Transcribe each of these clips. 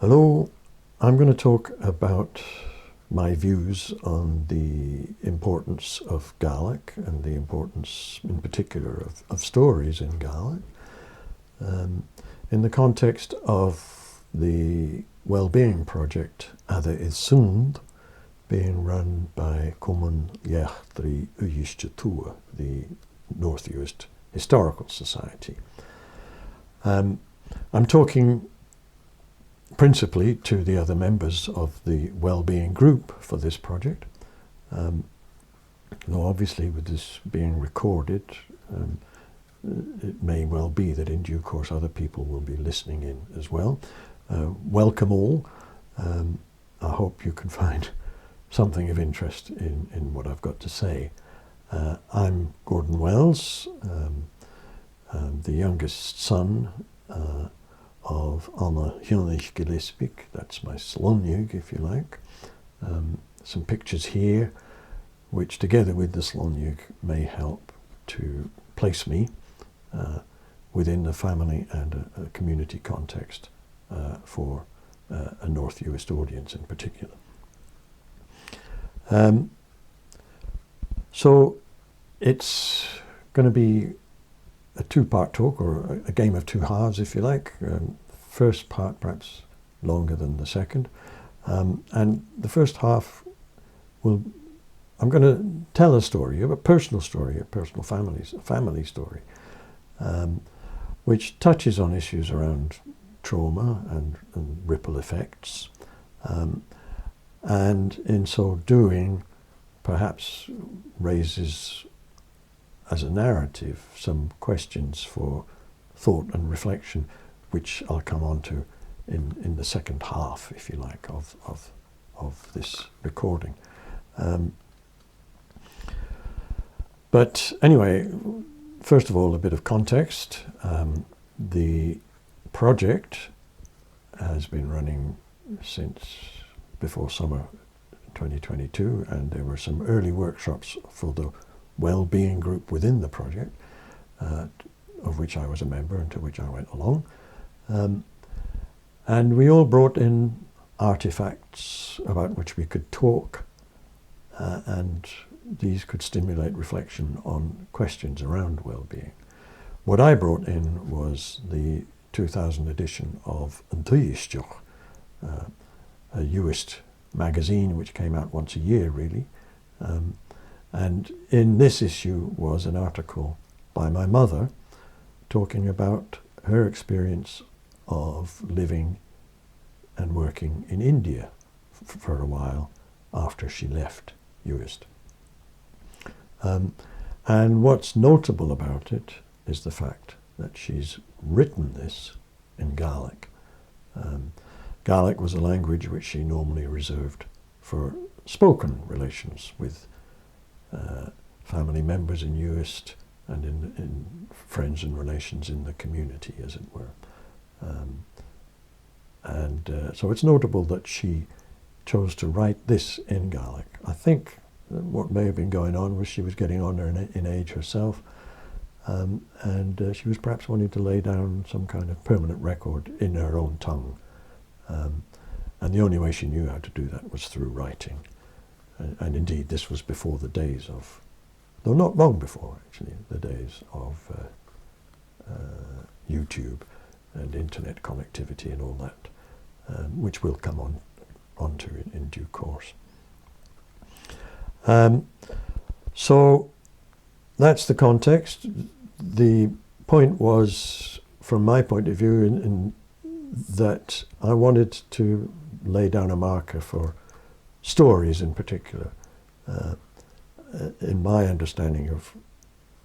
Hello, I'm going to talk about my views on the importance of Gaelic and the importance in particular of stories in Gaelic in the context of the Wellbeing project Ada is Sund being run by Cumann Yachtri Uyishtatua, the North Uist Historical Society. I'm talking principally to the other members of the Wellbeing group for this project. Though obviously with this being recorded, it may well be that in due course other people will be listening in as well. Welcome all. I hope you can find something of interest in what I've got to say. I'm Gordon Wells, the youngest son of Anna Hjónich Gillespie. That's my Slonjug, if you like. Some pictures here, which together with the Slonjug may help to place me within the family and a community context for a North Uist audience in particular. So it's going to be a two-part talk, or a game of two halves, if you like. First part perhaps longer than the second. And the first half I'm going to tell a story, a personal family story, which touches on issues around trauma and ripple effects. And in so doing, perhaps raises as a narrative some questions for thought and reflection, which I'll come on to in the second half, if you like, of this recording. But anyway, first of all, a bit of context. The project has been running since before summer 2022, and there were some early workshops for the Wellbeing group within the project, of which I was a member and to which I went along. And we all brought in artifacts about which we could talk, and these could stimulate reflection on questions around well-being. What I brought in was the 2000 edition of Nduyistjoch, a Uist magazine which came out once a year, really. And in this issue was an article by my mother talking about her experience of living and working in India for a while after she left Uist. And what's notable about it is the fact that she's written this in Gaelic. Gaelic was a language which she normally reserved for spoken relations with family members in Uist and in friends and relations in the community, as it were. So it's notable that she chose to write this in Gaelic. I think what may have been going on was she was getting on in age herself, and she was perhaps wanting to lay down some kind of permanent record in her own tongue. And the only way she knew how to do that was through writing. And indeed, this was before the days of, though not long before actually, the days of YouTube and internet connectivity and all that, which we'll come on to in due course. So that's the context. The point was, from my point of view, in that I wanted to lay down a marker for stories in particular, in my understanding of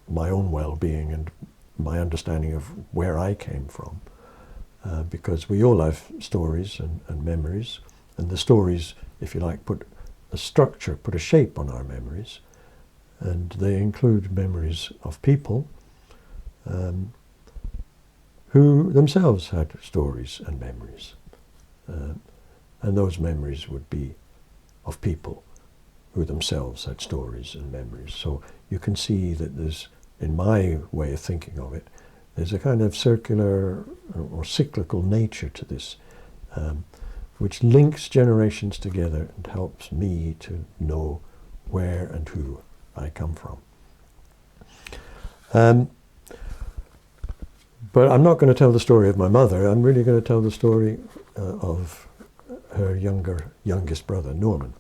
my own well-being and my understanding of where I came from, because we all have stories and memories, and the stories, if you like, put a structure, put a shape on our memories, and they include memories of people who themselves had stories and memories, and those memories would be of people who themselves had stories and memories. So you can see that there's, in my way of thinking of it, there's a kind of circular or cyclical nature to this. which links generations together and helps me to know where and who I come from. But I'm not going to tell the story of my mother. I'm really going to tell the story of her youngest brother, Norman.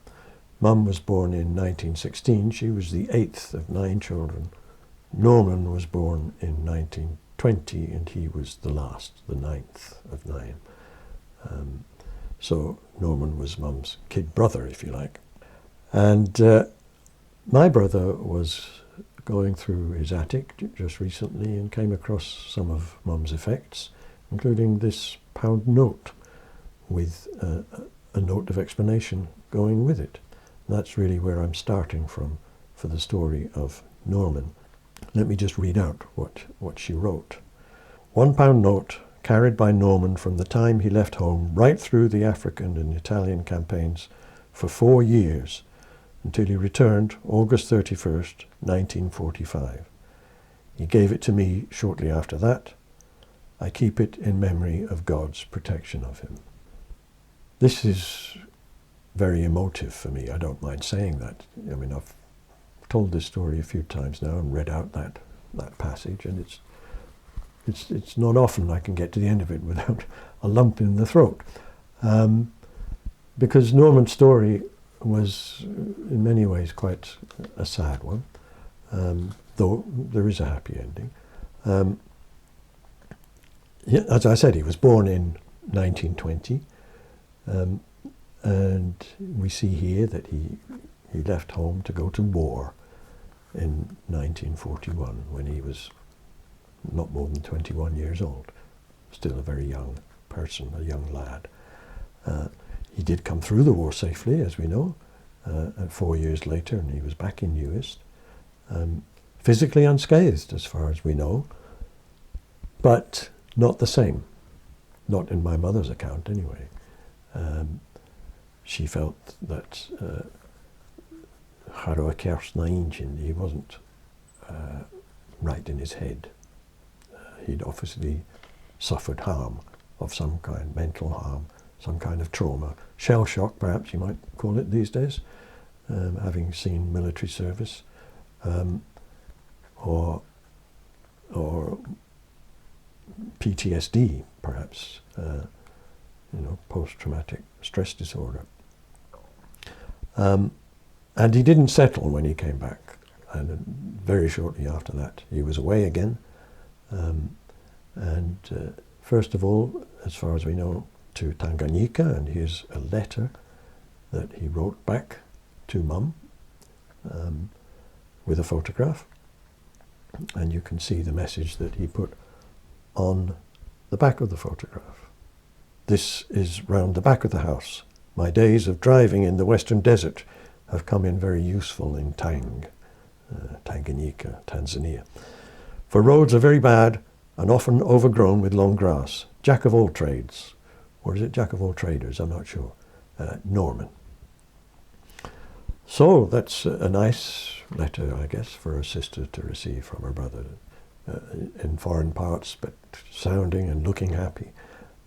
Mum was born in 1916. She was the 8th of 9 children. Norman was born in 1920, and he was the last, the 9th of 9. So Norman was Mum's kid brother, if you like. And my brother was going through his attic just recently and came across some of Mum's effects, including this pound note with a note of explanation going with it. And that's really where I'm starting from for the story of Norman. Let me just read out what she wrote. £1 note carried by Norman from the time he left home right through the African and Italian campaigns for 4 years until he returned August 31st, 1945. He gave it to me shortly after that. I keep it in memory of God's protection of him. This is very emotive for me. I don't mind saying that. I mean, I've told this story a few times now and read out that passage, and it's not often I can get to the end of it without a lump in the throat. Because Norman's story was in many ways quite a sad one, though there is a happy ending. As I said, he was born in 1920, and we see here that he left home to go to war in 1941 when he was not more than 21 years old, still a very young person, a young lad. He did come through the war safely, as we know, and 4 years later, and he was back in Uist, physically unscathed as far as we know, but not the same, not in my mother's account anyway. She felt that he wasn't right in his head. He'd obviously suffered harm of some kind, mental harm, some kind of trauma, shell shock perhaps you might call it these days, having seen military service, or PTSD perhaps, post-traumatic stress disorder. And he didn't settle when he came back, and very shortly after that he was away again, and first of all, as far as we know, to Tanganyika, and here's a letter that he wrote back to Mum with a photograph, and you can see the message that he put on the back of the photograph. This is round the back of the house. My days of driving in the Western Desert have come in very useful in Tanganyika, Tanzania. For roads are very bad and often overgrown with long grass. Jack of all trades. Or is it Jack of all traders? I'm not sure. Norman. So that's a nice letter, I guess, for a sister to receive from her brother, in foreign parts, but sounding and looking happy.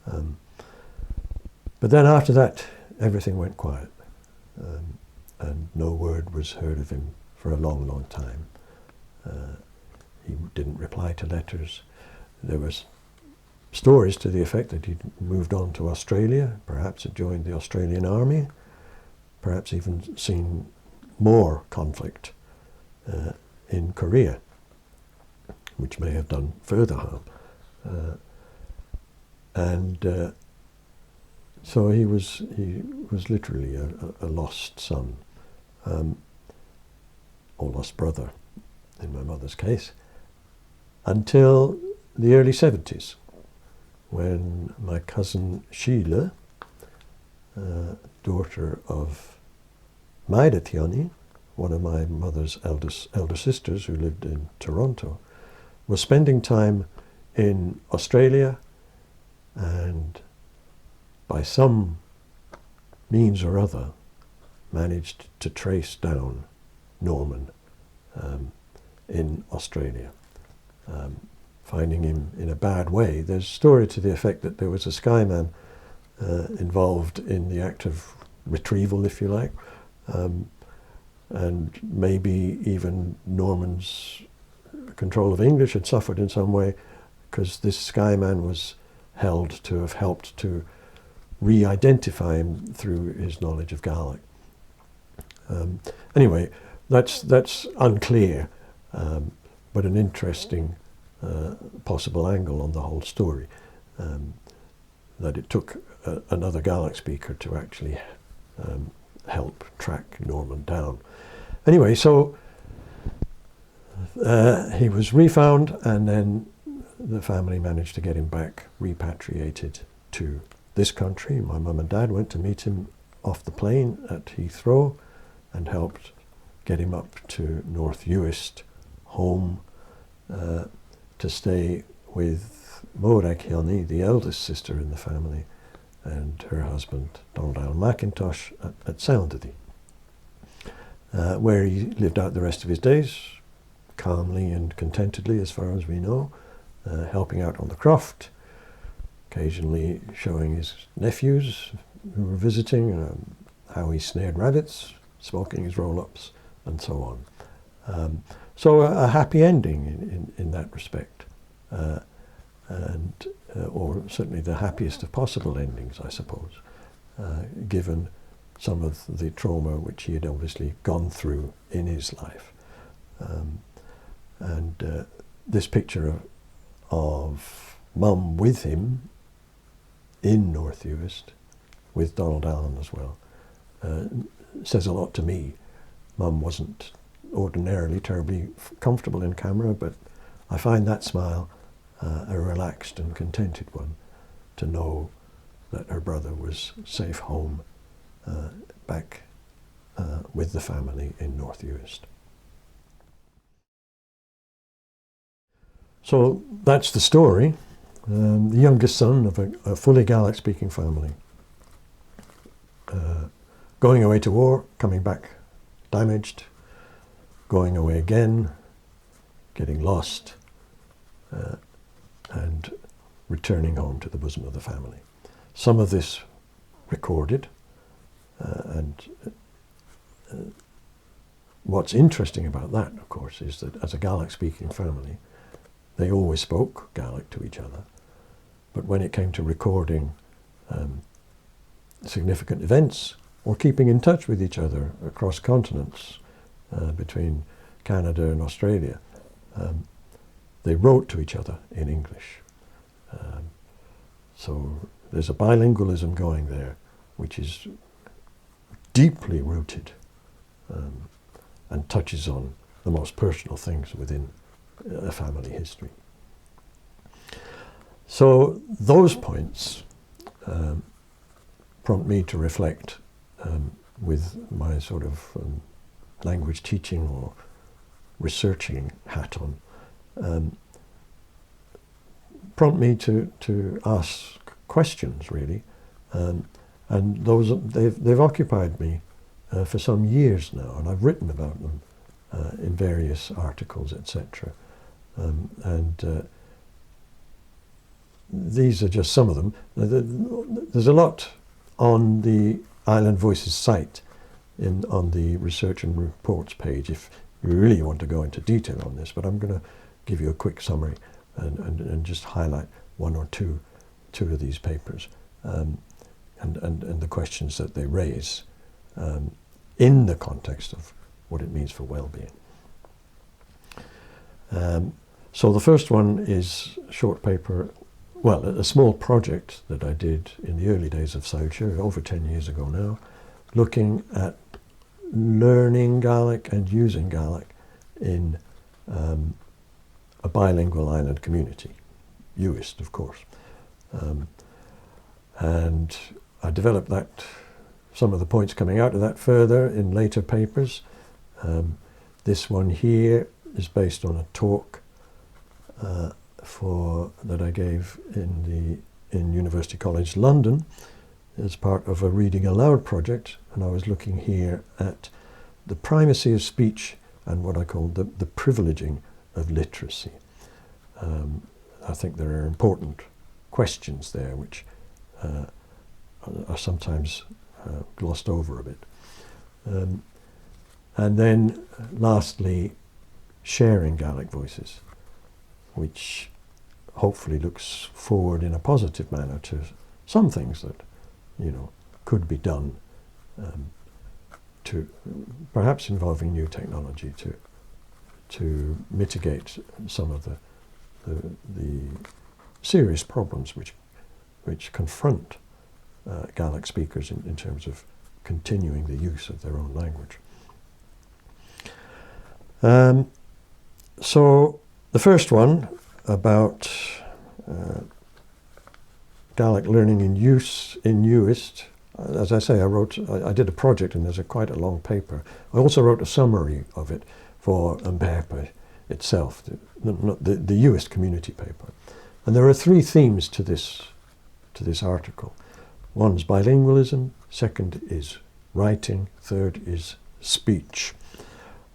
But then after that, everything went quiet, and no word was heard of him for a long, long time. He didn't reply to letters. There was stories to the effect that he'd moved on to Australia, perhaps had joined the Australian Army, perhaps even seen more conflict in Korea, which may have done further harm. So he was literally a lost son, or lost brother, in my mother's case, until the early 70s, when my cousin Sheila, daughter of Maida Tiani, one of my mother's elder sisters who lived in Toronto, was spending time in Australia, and by some means or other managed to trace down Norman in Australia, finding him in a bad way. There's a story to the effect that there was a skyman involved in the act of retrieval, if you like, and maybe even Norman's control of English had suffered in some way, because this Skyman was held to have helped to re-identify him through his knowledge of Gaelic. Anyway, that's unclear, but an interesting possible angle on the whole story, that it took another Gaelic speaker to actually help track Norman down. Anyway, so he was refound, and then the family managed to get him back, repatriated to this country. My mum and dad went to meet him off the plane at Heathrow and helped get him up to North Uist, home, to stay with Morag Hielny, the eldest sister in the family, and her husband, Donald Allen McIntosh, at Soundedy, where he lived out the rest of his days, calmly and contentedly, as far as we know, helping out on the croft, occasionally showing his nephews who were visiting how he snared rabbits, smoking his roll-ups, and so on. So a happy ending in that respect, or certainly the happiest of possible endings, I suppose, given some of the trauma which he had obviously gone through in his life. This picture of Mum with him in North Uist, with Donald Allen as well, says a lot to me. Mum wasn't ordinarily terribly comfortable in camera, but I find that smile a relaxed and contented one, to know that her brother was safe home, back with the family in North Uist. So that's the story. The youngest son of a fully Gaelic-speaking family, going away to war, coming back damaged, going away again, getting lost, and returning home to the bosom of the family. Some of this recorded, and what's interesting about that, of course, is that as a Gaelic-speaking family, they always spoke Gaelic to each other, but when it came to recording significant events or keeping in touch with each other across continents, between Canada and Australia, they wrote to each other in English. So there's a bilingualism going there, which is deeply rooted, and touches on the most personal things within a family history. So those points prompt me to reflect, with my sort of language teaching or researching hat on, prompt me to ask questions, really, and those they've occupied me for some years now, and I've written about them in various articles, etc. These are just some of them. There's a lot on the Island Voices site on the research and reports page if you really want to go into detail on this, but I'm going to give you a quick summary and just highlight one or two of these papers, and the questions that they raise in the context of what it means for well-being. So the first one is a short paper, well, a small project that I did in the early days of SoundShare, over 10 years ago now, looking at learning Gaelic and using Gaelic in a bilingual island community, Uist, of course. And I developed some of the points coming out of that further in later papers. This one here is based on a talk that I gave in University College London as part of a reading aloud project, and I was looking here at the primacy of speech and what I call the privileging of literacy. I think there are important questions there which are sometimes glossed over a bit. And then lastly, sharing Gaelic voices, which hopefully looks forward in a positive manner to some things that, could be done, to perhaps involving new technology to mitigate some of the serious problems which confront Gaelic speakers in terms of continuing the use of their own language. So the first one about Gaelic learning in use in Uist. As I say, I did a project, and there's quite a long paper. I also wrote a summary of it for Mbepa itself, the Uist community paper. And there are three themes to this article. One's bilingualism, second is writing, third is speech.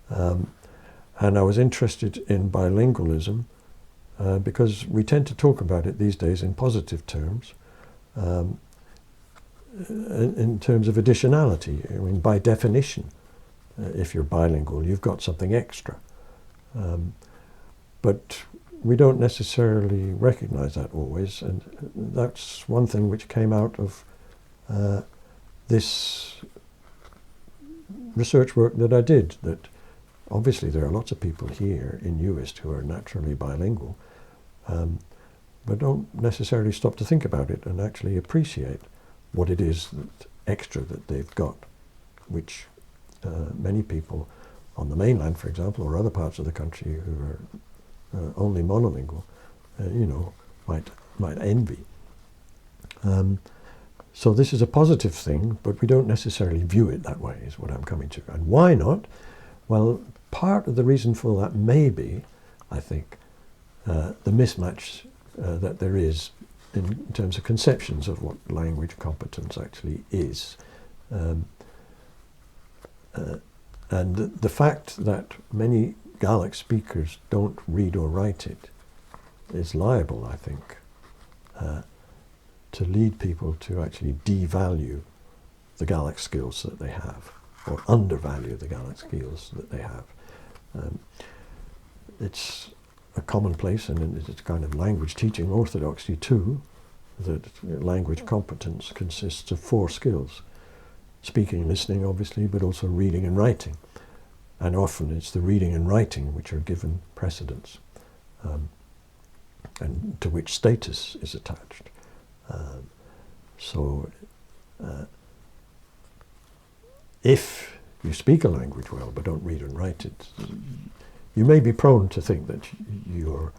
And I was interested in bilingualism because we tend to talk about it these days in positive terms, in terms of additionality. I mean, by definition, if you're bilingual, you've got something extra. But we don't necessarily recognize that always, and that's one thing which came out of this research work that I did, that obviously there are lots of people here in Uist who are naturally bilingual, but don't necessarily stop to think about it and actually appreciate what it is extra that they've got, which many people on the mainland, for example, or other parts of the country who are only monolingual, might envy. So this is a positive thing, but we don't necessarily view it that way, is what I'm coming to. And why not? Well, part of the reason for that may be, I think, the mismatch that there is in terms of conceptions of what language competence actually is. And the fact that many Gaelic speakers don't read or write it is liable, I think, to lead people to actually devalue the Gaelic skills that they have, or undervalue the Gaelic skills that they have. It's a commonplace, and it's a kind of language teaching orthodoxy too, that language competence consists of 4 skills: speaking, listening, obviously, but also reading and writing. And often it's the reading and writing which are given precedence, and to which status is attached. So if you speak a language well but don't read and write it, you may be prone to think that your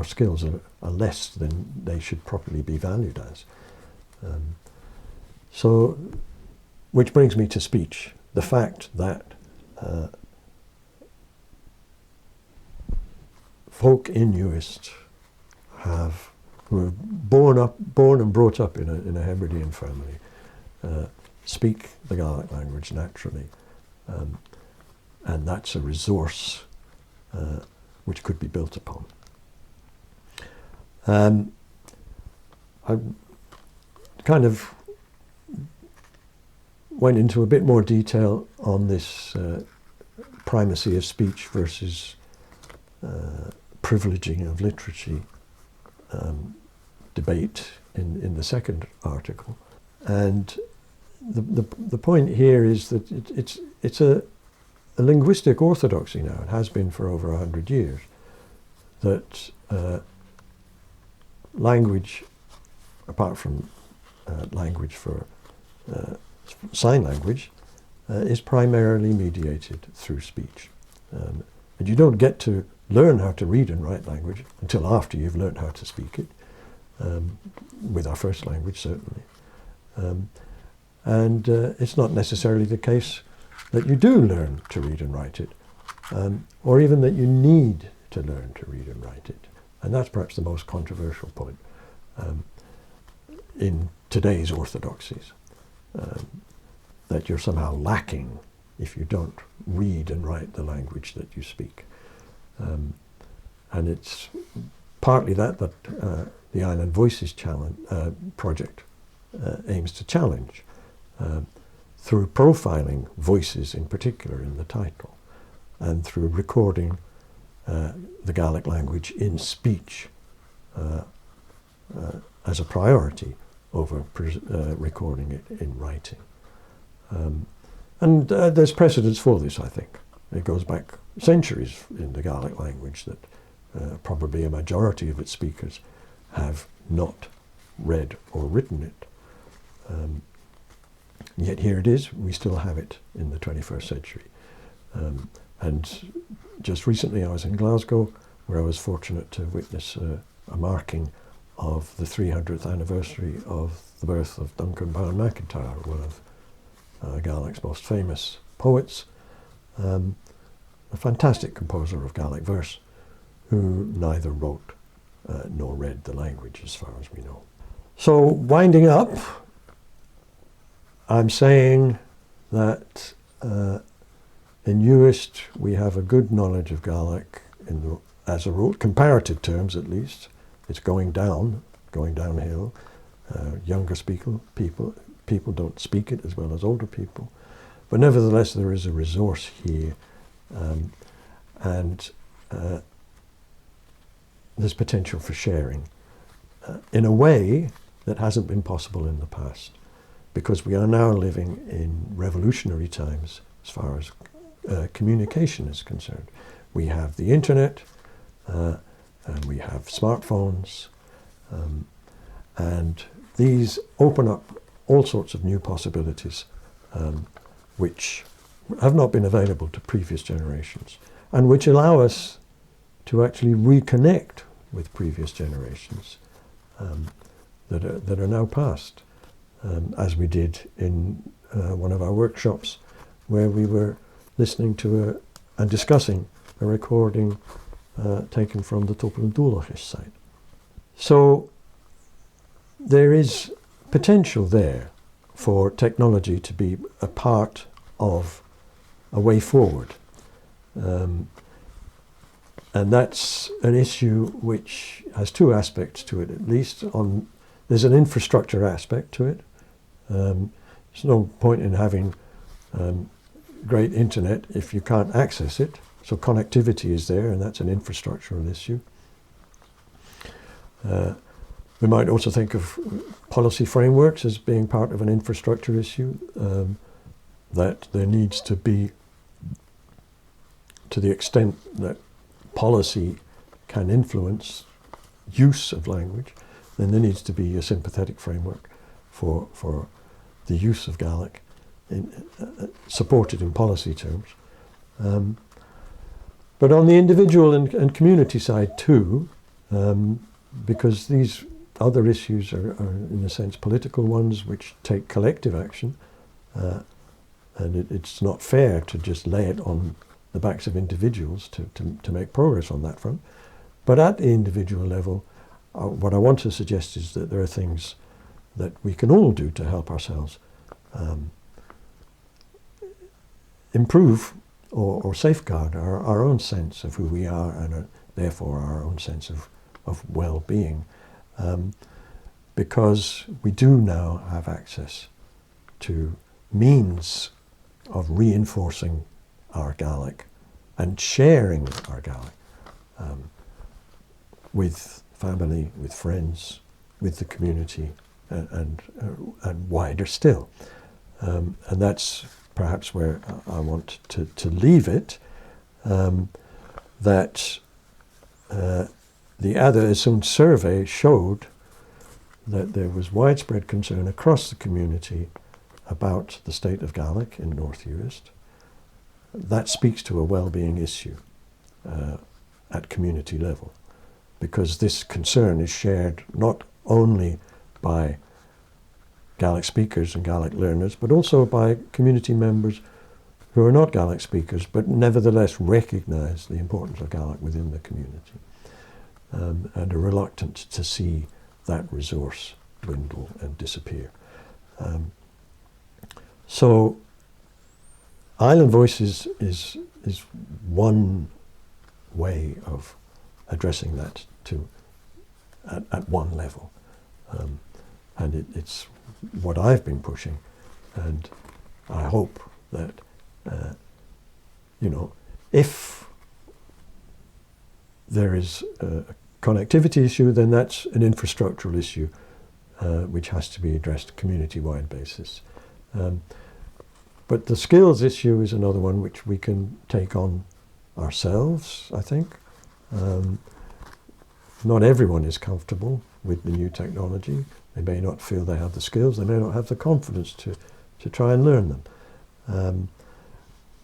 skills are less than they should properly be valued as. So, which brings me to speech. The fact that folk in Uist who are born and brought up in a Hebridean family, speak the Gaelic language naturally, and that's a resource which could be built upon. I kind of went into a bit more detail on this primacy of speech versus privileging of literacy debate in the second article. And the point here is that it's a linguistic orthodoxy now. It has been for over 100 years, that language, apart from language for sign language, is primarily mediated through speech. And you don't get to learn how to read and write language until after you've learned how to speak it, with our first language certainly. And it's not necessarily the case that you do learn to read and write it, or even that you need to learn to read and write it. And that's perhaps the most controversial point in today's orthodoxies, that you're somehow lacking if you don't read and write the language that you speak. And it's partly that the Island Voices Challenge project aims to challenge through profiling voices in particular in the title, and through recording the Gaelic language in speech as a priority over recording it in writing. And there's precedence for this, I think. It goes back centuries in the Gaelic language that probably a majority of its speakers have not read or written it. Yet here it is, we still have it in the 21st century. And just recently I was in Glasgow, where I was fortunate to witness a marking of the 300th anniversary of the birth of Duncan Bown MacIntyre, one of Gaelic's most famous poets, a fantastic composer of Gaelic verse, who neither wrote nor read the language as far as we know. So winding up, I'm saying that in Uist we have a good knowledge of Gaelic as a rule, comparative terms at least. It's going downhill. Younger people don't speak it as well as older people. But nevertheless, there is a resource here, and there's potential for sharing in a way that hasn't been possible in the past, because we are now living in revolutionary times as far as communication is concerned. We have the internet, and we have smartphones, and these open up all sorts of new possibilities which have not been available to previous generations, and which allow us to actually reconnect with previous generations that are now past, as we did in one of our workshops, where we were listening to and discussing a recording taken from the Topolendulachish site. So there is potential there for technology to be a part of a way forward. And that's an issue which has two aspects to it, at least. There's an infrastructure aspect to it. There's no point in having great internet if you can't access it. So connectivity is there, and that's an infrastructural issue. We might also think of policy frameworks as being part of an infrastructure issue, that there needs to be, to the extent that policy can influence use of language, then there needs to be a sympathetic framework for the use of Gaelic, supported in policy terms. But on the individual and community side too, because these other issues are in a sense political ones which take collective action, and it's not fair to just lay it on the backs of individuals to make progress on that front. But at the individual level, what I want to suggest is that there are things that we can all do to help ourselves improve or safeguard our own sense of who we are, and therefore our own sense of well-being, because we do now have access to means of reinforcing our Gaelic and sharing our Gaelic with family, with friends, with the community, and wider still. And that's perhaps where I want to leave it, that the Ada survey showed that there was widespread concern across the community about the state of Gaelic in North Uist. That speaks to a well-being issue at community level, because this concern is shared not only by Gaelic speakers and Gaelic learners, but also by community members who are not Gaelic speakers, but nevertheless recognise the importance of Gaelic within the community, and are reluctant to see that resource dwindle and disappear. So Island Voices is one way of addressing that at one level, and it's what I've been pushing, and I hope that if there is a connectivity issue, then that's an infrastructural issue which has to be addressed community-wide basis. But the skills issue is another one which we can take on ourselves, I think. Not everyone is comfortable with the new technology. They may not feel they have the skills, they may not have the confidence to try and learn them.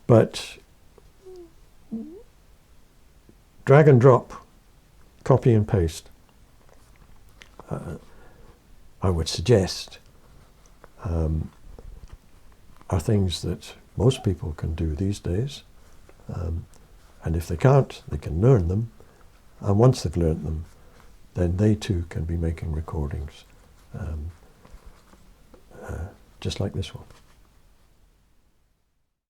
But drag and drop, copy and paste, I would suggest, are things that most people can do these days. And if they can't, they can learn them. And once they've learned them, then they too can be making recordings, just like this one.